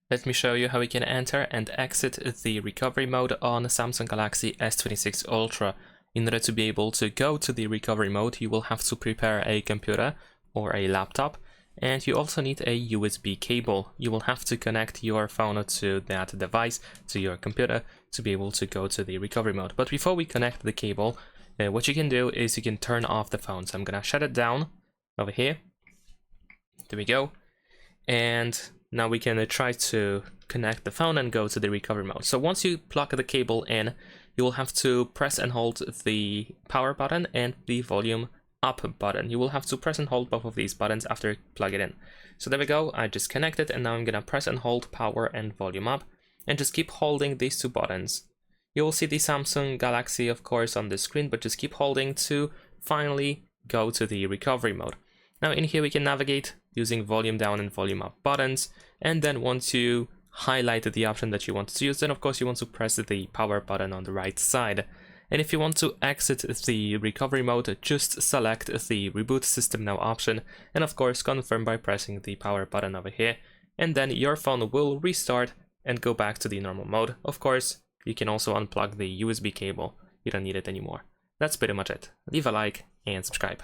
Let me show you how we can enter and exit the recovery mode on Samsung Galaxy S26 Ultra. In order to be able to go to the recovery mode, you will have to prepare a computer or a laptop, and you also need a USB cable. You will have to connect your phone to that device, to your computer, to be able to go to the recovery mode. But before we connect the cable, what you can do is you can turn off the phone. So I'm gonna shut it down over here. There we go. And now we can try to connect the phone and go to the recovery mode. So once you plug the cable in, you will have to press and hold the power button and the volume up button. You will have to press and hold both of these buttons after you plug it in. So there we go, I just connected, and now I'm gonna press and hold power and volume up and just keep holding these two buttons. You will see the Samsung Galaxy, of course, on the screen, but just keep holding to finally go to the recovery mode. Now in here we can navigate using volume down and volume up buttons, and then once you highlight the option that you want to use, then of course you want to press the power button on the right side. And if you want to exit the recovery mode, just select the reboot system now option, and of course confirm by pressing the power button over here, and then your phone will restart and go back to the normal mode. Of course, you can also unplug the USB cable, you don't need it anymore. That's pretty much it. Leave a like and subscribe.